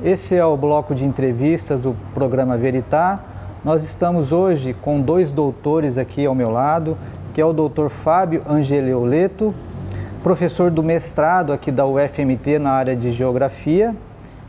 Esse é o bloco de entrevistas do programa Veritá. Nós estamos hoje com dois doutores aqui ao meu lado, que é o doutor Fábio Angelioleto, professor do mestrado aqui da UFMT na área de Geografia,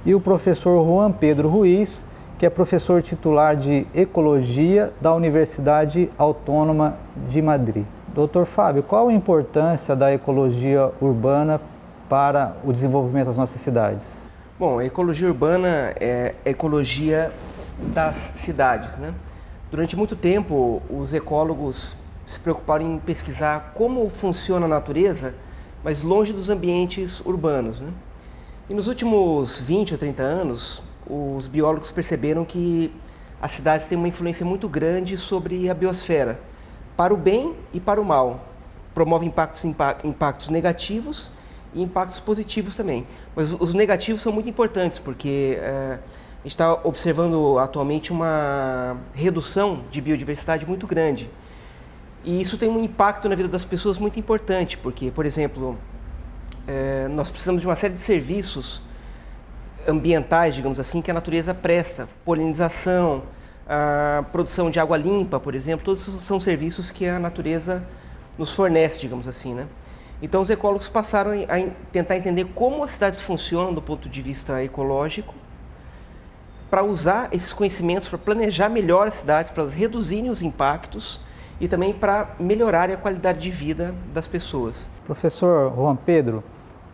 e o professor Juan Pedro Ruiz, que é professor titular de Ecologia da Universidade Autônoma de Madrid. Doutor Fábio, qual a importância da ecologia urbana para o desenvolvimento das nossas cidades? Bom, a ecologia urbana é a ecologia das cidades, né? Durante muito tempo, os ecólogos se preocuparam em pesquisar como funciona a natureza, mas longe dos ambientes urbanos, né? E nos últimos 20 ou 30 anos, os biólogos perceberam que as cidades têm uma influência muito grande sobre a biosfera, para o bem e para o mal. Promove impactos negativos e impactos positivos também. Mas os negativos são muito importantes, porque a gente está observando atualmente uma redução de biodiversidade muito grande. E isso tem um impacto na vida das pessoas muito importante, porque, por exemplo, nós precisamos de uma série de serviços ambientais, digamos assim, que a natureza presta. Polinização, a produção de água limpa, por exemplo, todos são serviços que a natureza nos fornece, digamos assim, né? Então os ecólogos passaram a tentar entender como as cidades funcionam do ponto de vista ecológico, para usar esses conhecimentos para planejar melhor as cidades, para reduzirem os impactos e também para melhorarem a qualidade de vida das pessoas. Professor Juan Pedro,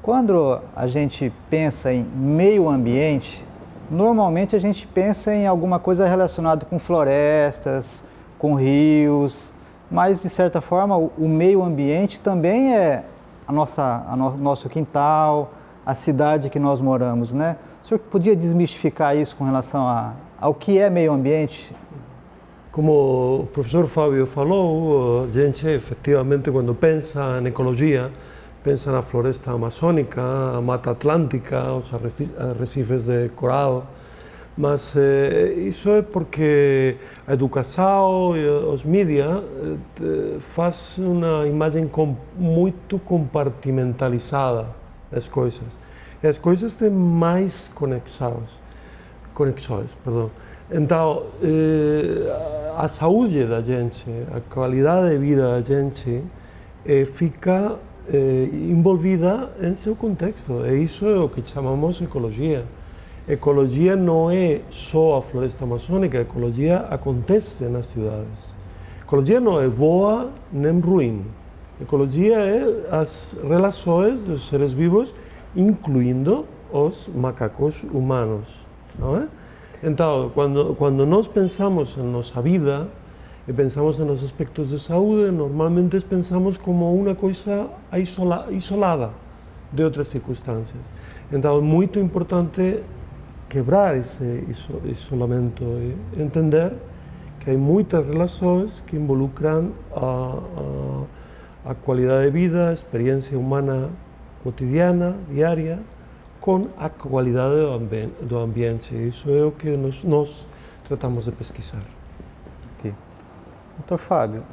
quando a gente pensa em meio ambiente, normalmente a gente pensa em alguma coisa relacionada com florestas, com rios, mas de certa forma o meio ambiente também é nosso quintal, a cidade que nós moramos, né? O senhor podia desmistificar isso com relação ao que é meio ambiente? Como o professor Fábio falou, a gente efetivamente quando pensa em ecologia, pensa na floresta amazônica, a Mata Atlântica, os arrecifes de coral, mas isso é porque a educação e os mídia fazem uma imagem muito compartimentalizada das coisas. E as coisas têm mais conexões. Então, a saúde da gente, a qualidade de vida da gente fica envolvida em seu contexto. E isso é o que chamamos ecologia. Ecologia não é só a floresta amazônica, a ecologia acontece nas cidades. Ecologia não é boa nem ruim. Ecologia é as relações dos seres vivos, incluindo os macacos humanos, não é? Então, quando nós pensamos em nossa vida e pensamos nos aspectos de saúde, normalmente pensamos como uma coisa isolada de outras circunstâncias. Então, é muito importante quebrar esse isolamento e entender que há muitas relações que involucram a qualidade de vida, a experiência humana cotidiana, diária, com a qualidade do ambiente. Isso é o que nós tratamos de pesquisar. Okay. Doutor Fábio,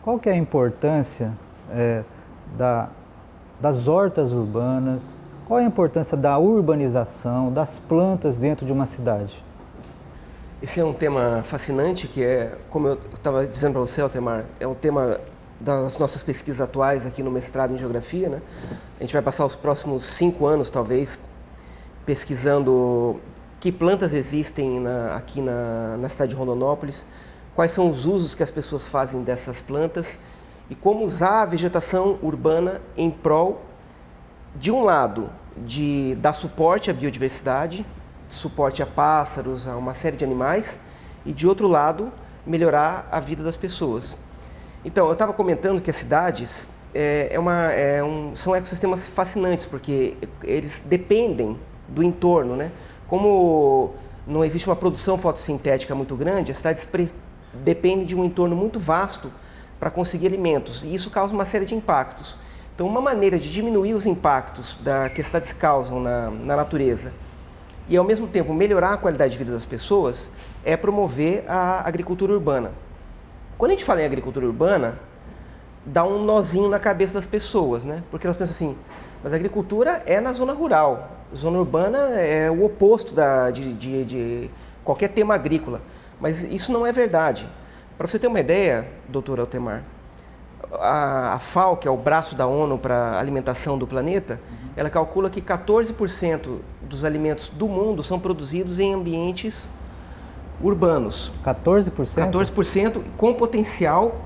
qual que é a importância das hortas urbanas? Qual é a importância da urbanização, das plantas dentro de uma cidade? Esse é um tema fascinante, que como eu estava dizendo para você, Altemar, é um tema das nossas pesquisas atuais aqui no mestrado em Geografia, né? A gente vai passar os próximos 5 anos, talvez, pesquisando que plantas existem aqui na cidade de Rondonópolis, quais são os usos que as pessoas fazem dessas plantas e como usar a vegetação urbana em prol, de um lado, de dar suporte à biodiversidade, suporte a pássaros, a uma série de animais, e de outro lado, melhorar a vida das pessoas. Então, eu estava comentando que as cidades são ecossistemas fascinantes, porque eles dependem do entorno, né? Como não existe uma produção fotossintética muito grande, as cidades dependem de um entorno muito vasto para conseguir alimentos, e isso causa uma série de impactos. Então, uma maneira de diminuir os impactos que as cidades causam na natureza e, ao mesmo tempo, melhorar a qualidade de vida das pessoas é promover a agricultura urbana. Quando a gente fala em agricultura urbana, dá um nozinho na cabeça das pessoas, né? Porque elas pensam assim, mas a agricultura é na zona rural, Zona urbana é o oposto de qualquer tema agrícola, mas isso não é verdade. Para você ter uma ideia, doutor Altemar, a FAO, que é o braço da ONU para a alimentação do planeta, ela calcula que 14% dos alimentos do mundo são produzidos em ambientes urbanos. 14%? 14% com potencial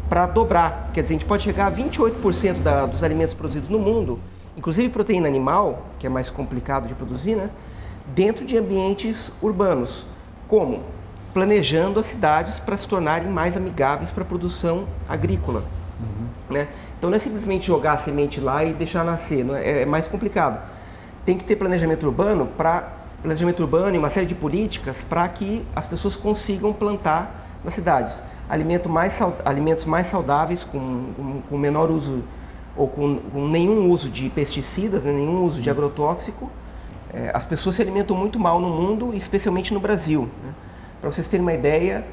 para dobrar. Quer dizer, a gente pode chegar a 28% dos alimentos produzidos no mundo, inclusive proteína animal, que é mais complicado de produzir, né? Dentro de ambientes urbanos. Como? Planejando as cidades para se tornarem mais amigáveis para a produção agrícola. Né? Então não é simplesmente jogar a semente lá e deixar nascer, não é mais complicado. Tem que ter planejamento urbano e uma série de políticas para que as pessoas consigam plantar nas cidades alimentos mais saudáveis, com menor uso ou com nenhum uso de pesticidas, né, nenhum uso de agrotóxico. As pessoas se alimentam muito mal no mundo, especialmente no Brasil. Né? Para vocês terem uma ideia,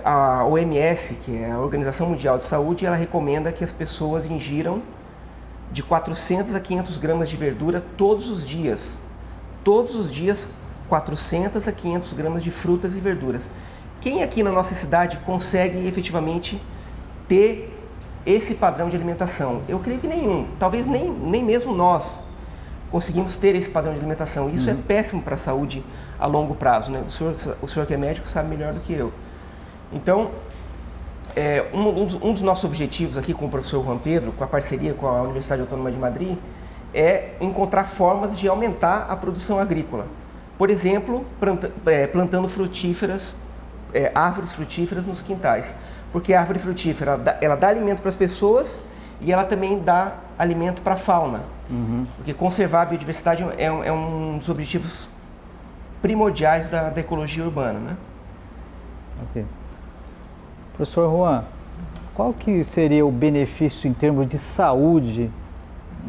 a OMS, que é a Organização Mundial de Saúde, ela recomenda que as pessoas ingiram de 400 a 500 gramas de verdura todos os dias. Todos os dias, 400 a 500 gramas de frutas e verduras. Quem aqui na nossa cidade consegue efetivamente ter esse padrão de alimentação? Eu creio que nenhum. Talvez nem mesmo nós conseguimos ter esse padrão de alimentação. Isso é péssimo para a saúde a longo prazo, né? O senhor que é médico sabe melhor do que eu. Então, um dos nossos objetivos aqui com o professor Juan Pedro, com a parceria com a Universidade Autônoma de Madrid, é encontrar formas de aumentar a produção agrícola. Por exemplo, plantando árvores frutíferas nos quintais. Porque a árvore frutífera, ela dá alimento para as pessoas e ela também dá alimento para a fauna. Porque conservar a biodiversidade é um dos objetivos primordiais da ecologia urbana, né? Ok. Professor Juan, qual que seria o benefício em termos de saúde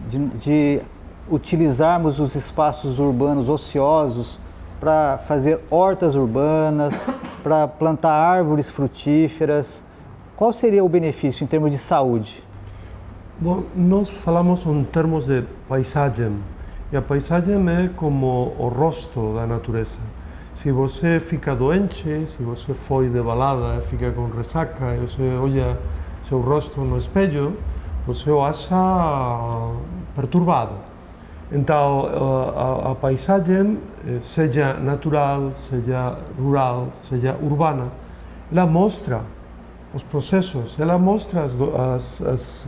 de utilizarmos os espaços urbanos ociosos para fazer hortas urbanas, para plantar árvores frutíferas? Qual seria o benefício em termos de saúde? Bom, nós falamos em termos de paisagem, e a paisagem é como o rosto da natureza. Se você fica doente, se você foi de balada, fica com ressaca, e você olha seu rosto no espelho, você o acha perturbado. Então, a paisagem, seja natural, seja rural, seja urbana, ela mostra os processos, ela mostra as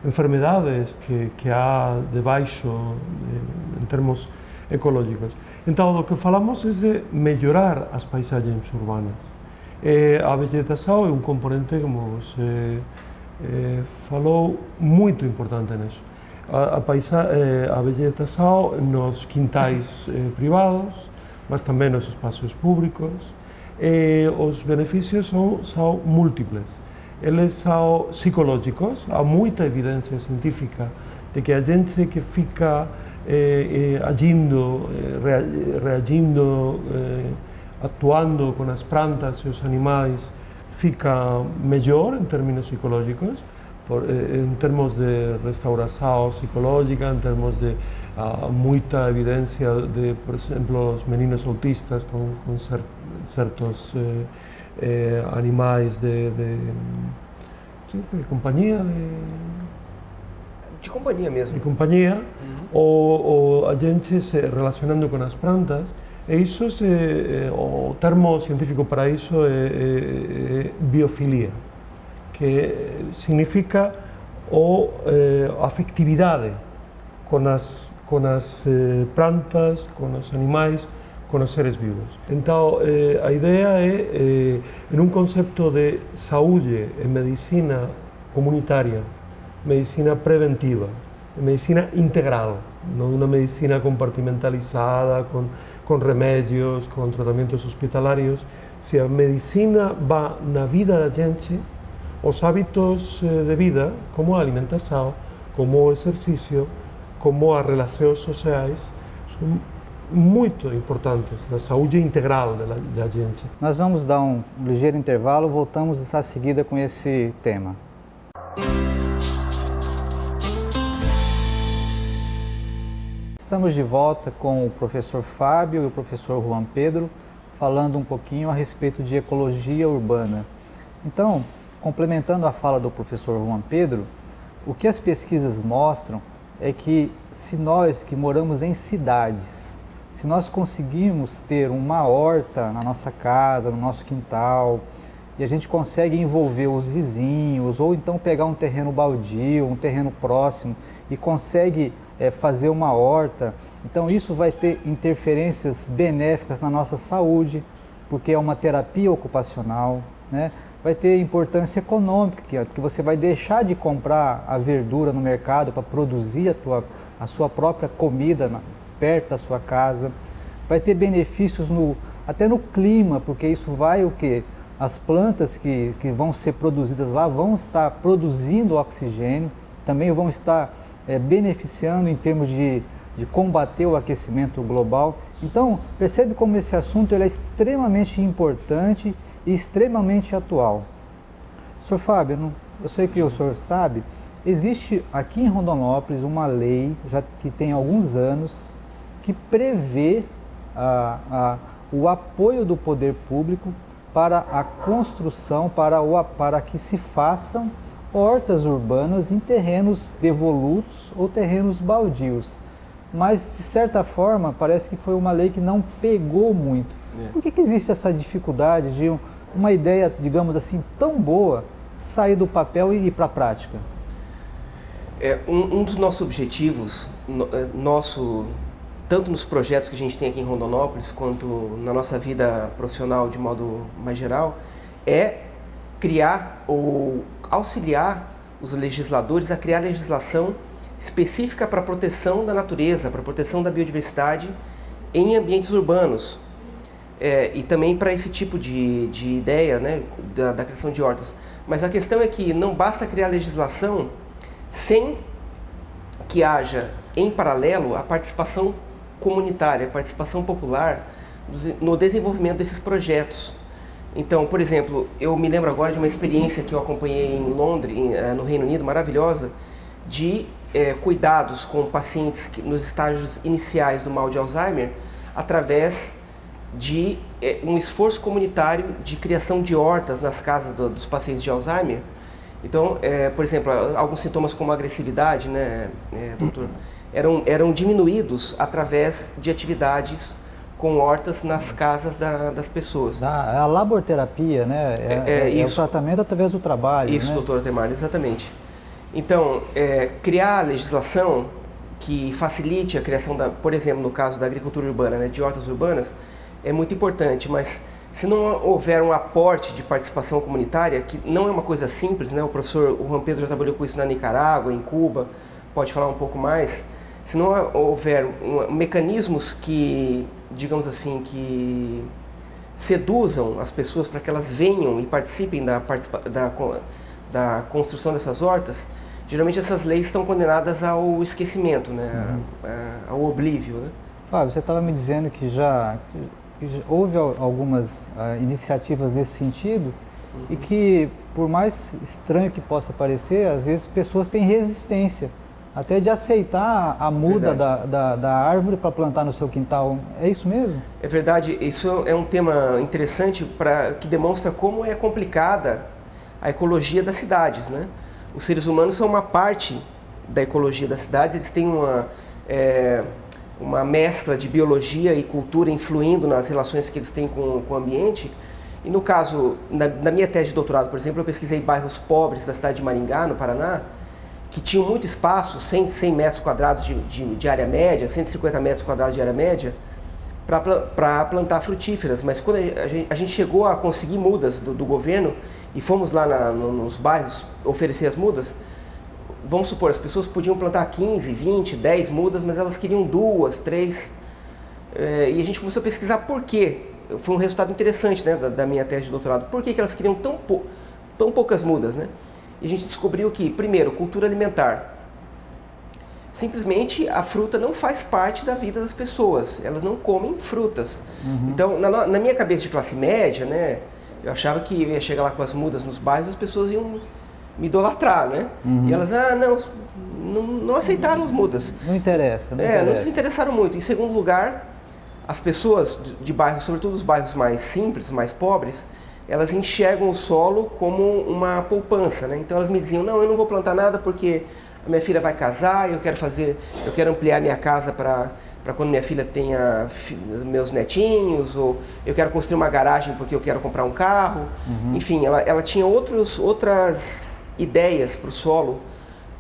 enfermidades que há debaixo em termos ecológicos. Então, do que falamos é de melhorar as paisagens urbanas. A vegetação é um componente, como você falou, muito importante nisso. A vegetação nos quintais privados, mas também nos espaços públicos. Os benefícios são múltiplos. Eles são psicológicos. Há muita evidência científica de que a gente que fica agindo, reagindo, atuando com as plantas e os animais, fica melhor em termos psicológicos, em termos de restauração psicológica, em termos de muita evidência de, por exemplo, os meninos autistas com certos animais de companhia. De companhia mesmo. De companhia, ou a gente se relacionando com as plantas. E isso, o termo científico para isso é biofilia, que significa a afetividade com as plantas, com os animais, com os seres vivos. Então, a ideia é, em um conceito de saúde e medicina comunitária, medicina preventiva, medicina integral, não uma medicina compartimentalizada, com remédios, com tratamentos hospitalários. Se a medicina vai na vida da gente, os hábitos de vida, como a alimentação, como o exercício, como as relações sociais, são muito importantes na saúde integral da gente. Nós vamos dar um ligeiro intervalo, voltamos a seguida com esse tema. estamos de volta com o professor Fábio e o professor Juan Pedro, falando um pouquinho a respeito de ecologia urbana. Então, complementando a fala do professor Juan Pedro, o que as pesquisas mostram é que se nós que moramos em cidades, se nós conseguirmos ter uma horta na nossa casa, no nosso quintal, e a gente consegue envolver os vizinhos, ou então pegar um terreno baldio, um terreno próximo, e consegue fazer uma horta, então isso vai ter interferências benéficas na nossa saúde, porque é uma terapia ocupacional, né? Vai ter importância econômica, porque você vai deixar de comprar a verdura no mercado para produzir a sua própria comida perto da sua casa. Vai ter benefícios até no clima, porque isso vai o quê? As plantas que vão ser produzidas lá vão estar produzindo oxigênio, também vão estar beneficiando em termos de combater o aquecimento global. Então, percebe como esse assunto ele é extremamente importante e extremamente atual. Sr. Fábio, eu sei que o senhor sabe, existe aqui em Rondonópolis uma lei, já que tem alguns anos, que prevê o apoio do poder público para a construção, para que se façam hortas urbanas em terrenos devolutos ou terrenos baldios. Mas, de certa forma, parece que foi uma lei que não pegou muito. Por que existe essa dificuldade de uma ideia, digamos assim, tão boa, sair do papel e ir para a prática? Um dos nossos objetivos, tanto nos projetos que a gente tem aqui em Rondonópolis, quanto na nossa vida profissional de modo mais geral, é criar ou auxiliar os legisladores a criar legislação específica para a proteção da natureza, para a proteção da biodiversidade em ambientes urbanos. E também para esse tipo de ideia, né, da criação de hortas. Mas a questão é que não basta criar legislação sem que haja, em paralelo, a participação comunitária, a participação popular no desenvolvimento desses projetos. Então, por exemplo, eu me lembro agora de uma experiência que eu acompanhei em Londres, no Reino Unido, maravilhosa, de cuidados com pacientes nos estágios iniciais do mal de Alzheimer, através de um esforço comunitário de criação de hortas nas casas dos pacientes de Alzheimer. Então, por exemplo, alguns sintomas como agressividade, né, doutor, eram diminuídos através de atividades com hortas nas casas das pessoas. A laborterapia, né? É o tratamento através do trabalho. Isso, né? Doutor Temar, exatamente. Então, criar legislação que facilite a criação, por exemplo, no caso da agricultura urbana, né, de hortas urbanas, é muito importante, mas se não houver um aporte de participação comunitária, que não é uma coisa simples, né? O professor Juan Pedro já trabalhou com isso na Nicarágua, em Cuba, pode falar um pouco mais. Se não houver mecanismos que, digamos assim, que seduzam as pessoas para que elas venham e participem da construção dessas hortas, geralmente essas leis estão condenadas ao esquecimento, né? Ao oblívio, né? Fábio, você estava me dizendo que já houve algumas iniciativas nesse sentido e que, por mais estranho que possa parecer, às vezes pessoas têm resistência até de aceitar a muda da árvore para plantar no seu quintal. É isso mesmo? É verdade. Isso é um tema interessante que demonstra como é complicada a ecologia das cidades, né? Os seres humanos são uma parte da ecologia das cidades, eles têm uma mescla de biologia e cultura influindo nas relações que eles têm com o ambiente. E no caso, na minha tese de doutorado, por exemplo, eu pesquisei bairros pobres da cidade de Maringá, no Paraná, que tinham muito espaço, 100 metros quadrados de área média, 150 metros quadrados de área média, para plantar frutíferas. Mas quando a gente chegou a conseguir mudas do governo e fomos lá nos bairros oferecer as mudas, vamos supor, as pessoas podiam plantar 15, 20, 10 mudas, mas elas queriam 2, 3. E a gente começou a pesquisar por quê. Foi um resultado interessante, né, da minha tese de doutorado. Por que elas queriam tão poucas mudas, né? E a gente descobriu que, primeiro, cultura alimentar. Simplesmente a fruta não faz parte da vida das pessoas. Elas não comem frutas. Então, na minha cabeça de classe média, né, eu achava que eu ia chegar lá com as mudas nos bairros, as pessoas iam me idolatrar, né? E elas, não aceitaram as mudas. Não interessa, não interessa. Não se interessaram muito. Em segundo lugar, as pessoas de bairros, sobretudo os bairros mais simples, mais pobres, elas enxergam o solo como uma poupança, né? Então elas me diziam, não, eu não vou plantar nada porque a minha filha vai casar, eu quero ampliar minha casa para quando minha filha tenha meus netinhos, ou eu quero construir uma garagem porque eu quero comprar um carro. Enfim, ela tinha outras ideias para o solo,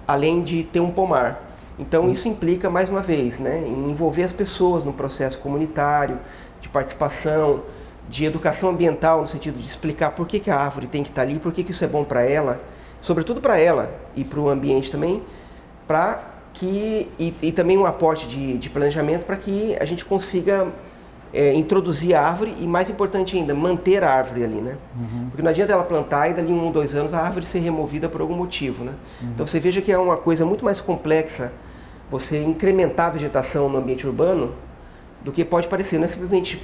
além de ter um pomar. Então isso implica, mais uma vez, né, em envolver as pessoas no processo comunitário, de participação, de educação ambiental, no sentido de explicar por que a árvore tem que estar ali, por que isso é bom para ela, sobretudo para ela e para o ambiente também, e também um aporte de planejamento para que a gente consiga introduzir a árvore e, mais importante ainda, manter a árvore ali, né? Porque não adianta ela plantar e dali 1 ou 2 anos a árvore ser removida por algum motivo, né? Então você veja que é uma coisa muito mais complexa você incrementar a vegetação no ambiente urbano do que pode parecer, não é simplesmente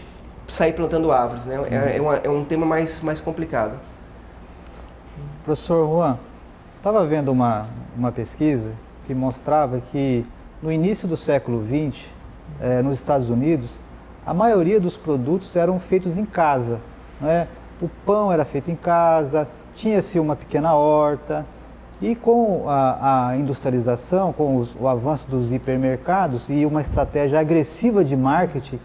sair plantando árvores, né? É um tema mais complicado. Professor Juan, estava vendo uma pesquisa que mostrava que no início do século XX, nos Estados Unidos, a maioria dos produtos eram feitos em casa, né? O pão era feito em casa, tinha-se uma pequena horta, e com a industrialização, com o avanço dos hipermercados e uma estratégia agressiva de marketing,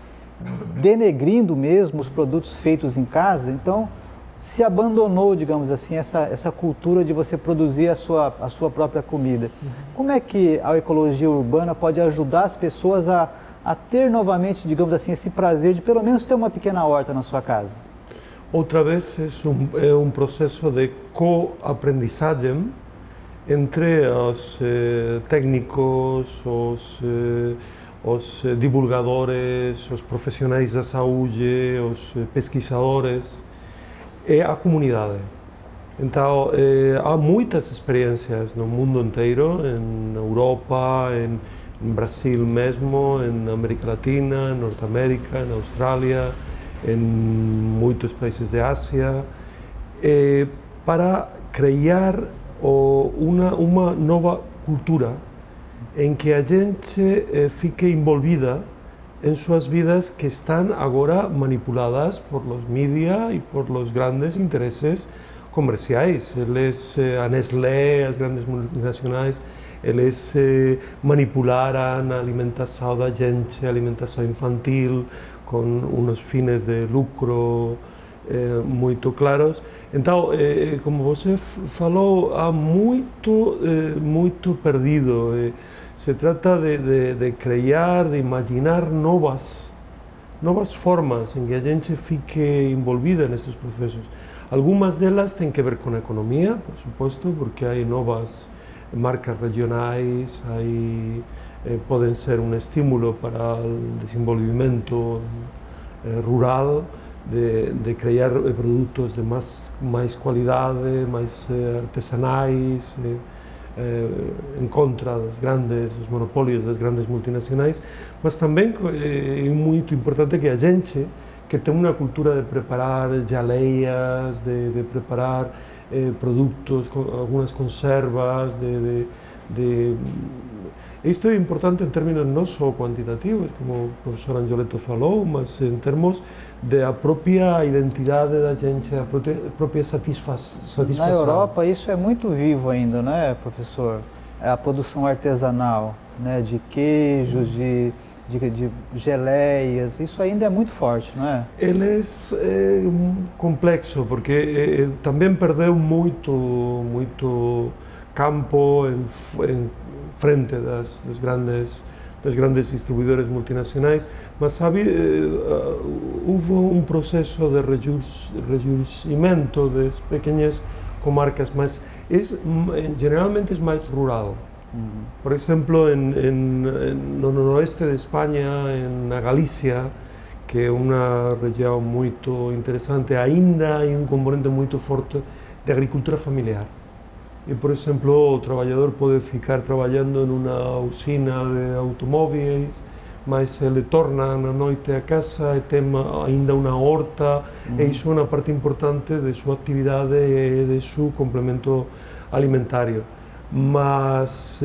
denegrindo mesmo os produtos feitos em casa, então se abandonou, digamos assim, essa cultura de você produzir a sua própria comida. Como é que a ecologia urbana pode ajudar as pessoas a ter novamente, digamos assim, esse prazer de pelo menos ter uma pequena horta na sua casa? Outra vez é um processo de co-aprendizagem entre os técnicos, os divulgadores, os profissionais da saúde, os pesquisadores e a comunidade. Então, há muitas experiências no mundo inteiro, na Europa, em Brasil mesmo, na América Latina, Norte América, na Austrália, em muitos países de Ásia, para criar uma nova cultura em que a gente fique envolvida em suas vidas que estão agora manipuladas por los mídia e por los grandes interesses comerciais. A Nestlé, as grandes multinacionais, eles manipularam a alimentação da gente, a alimentação infantil, com uns fins de lucro muito claros. Então, como você falou, há muito perdido. Se trata de criar, de imaginar novas formas em que a gente fique envolvida nestes processos. Algumas delas têm que ver com a economia, por suposto, porque há novas marcas regionais, podem ser um estímulo para o desenvolvimento rural, de criar produtos de mais qualidade, mais artesanais, em contra dos monopólios das grandes multinacionais, mas também é muito importante que a gente, que tem uma cultura de preparar geleias, de preparar produtos, algumas conservas, isto é importante em termos não só quantitativos, como o professor Angioletto falou, mas em termos da própria identidade da gente, a própria satisfação. Na Europa isso é muito vivo ainda, né, professor? A produção artesanal, né, de queijos, de geleias, isso ainda é muito forte, não é? Ele é complexo, porque também perdeu muito campo em frente das grandes distribuidores multinacionais, mas sabe, houve um processo de rejuvenescimento das pequenas comarcas, mas geralmente é mais rural. Por exemplo, no noroeste de Espanha, na Galícia, que é uma região muito interessante, ainda há um componente muito forte de agricultura familiar. E, por exemplo, o trabalhador pode ficar trabalhando numa usina de automóveis, mas ele torna na noite a casa e tem ainda uma horta, e isso é uma parte importante de sua atividade e de seu complemento alimentário, mas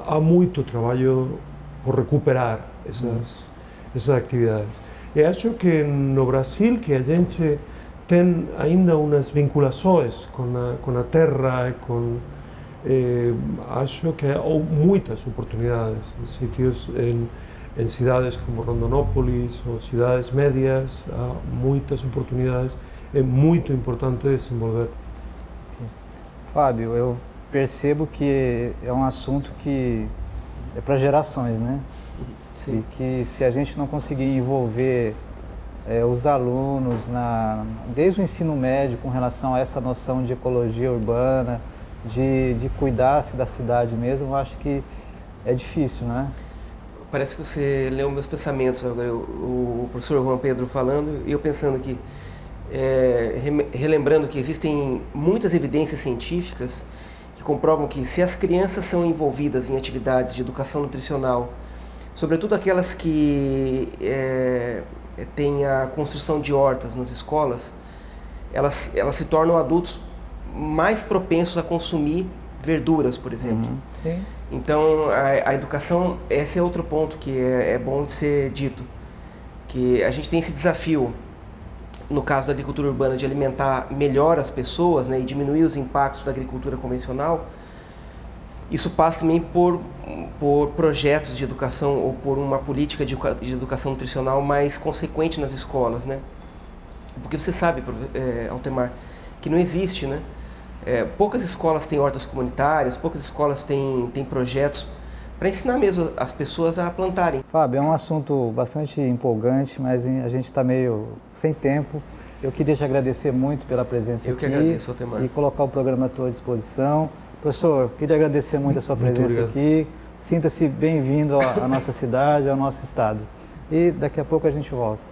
há muito trabalho por recuperar essas atividades. E acho que no Brasil, que a gente tem ainda umas vinculações com a terra, acho que há muitas oportunidades em sítios, em cidades como Rondonópolis ou cidades médias, há muitas oportunidades, é muito importante desenvolver. Fábio, eu percebo que é um assunto que é para gerações, né? Sim. E que se a gente não conseguir envolver os alunos desde o ensino médio com relação a essa noção de ecologia urbana, de cuidar-se da cidade mesmo, eu acho que é difícil, né? Parece que você leu meus pensamentos agora, o professor Juan Pedro falando, e eu pensando aqui, relembrando que existem muitas evidências científicas que comprovam que se as crianças são envolvidas em atividades de educação nutricional, sobretudo aquelas que têm a construção de hortas nas escolas, elas se tornam adultos mais propensos a consumir verduras, por exemplo. Sim. Então, a educação, esse é outro ponto que é bom de ser dito, que a gente tem esse desafio, no caso da agricultura urbana, de alimentar melhor as pessoas, né, e diminuir os impactos da agricultura convencional. Isso passa também por projetos de educação ou por uma política de educação nutricional mais consequente nas escolas, né? Porque você sabe, Altemar, que não existe, né? Poucas escolas têm hortas comunitárias, poucas escolas têm projetos para ensinar mesmo as pessoas a plantarem. Fábio, é um assunto bastante empolgante, mas a gente está meio sem tempo. Eu queria te agradecer muito pela presença aqui. Eu que agradeço, Altemar. E colocar o programa à tua disposição. Professor, queria agradecer muito a sua presença aqui. Sinta-se bem-vindo à nossa cidade, ao nosso estado. E daqui a pouco a gente volta.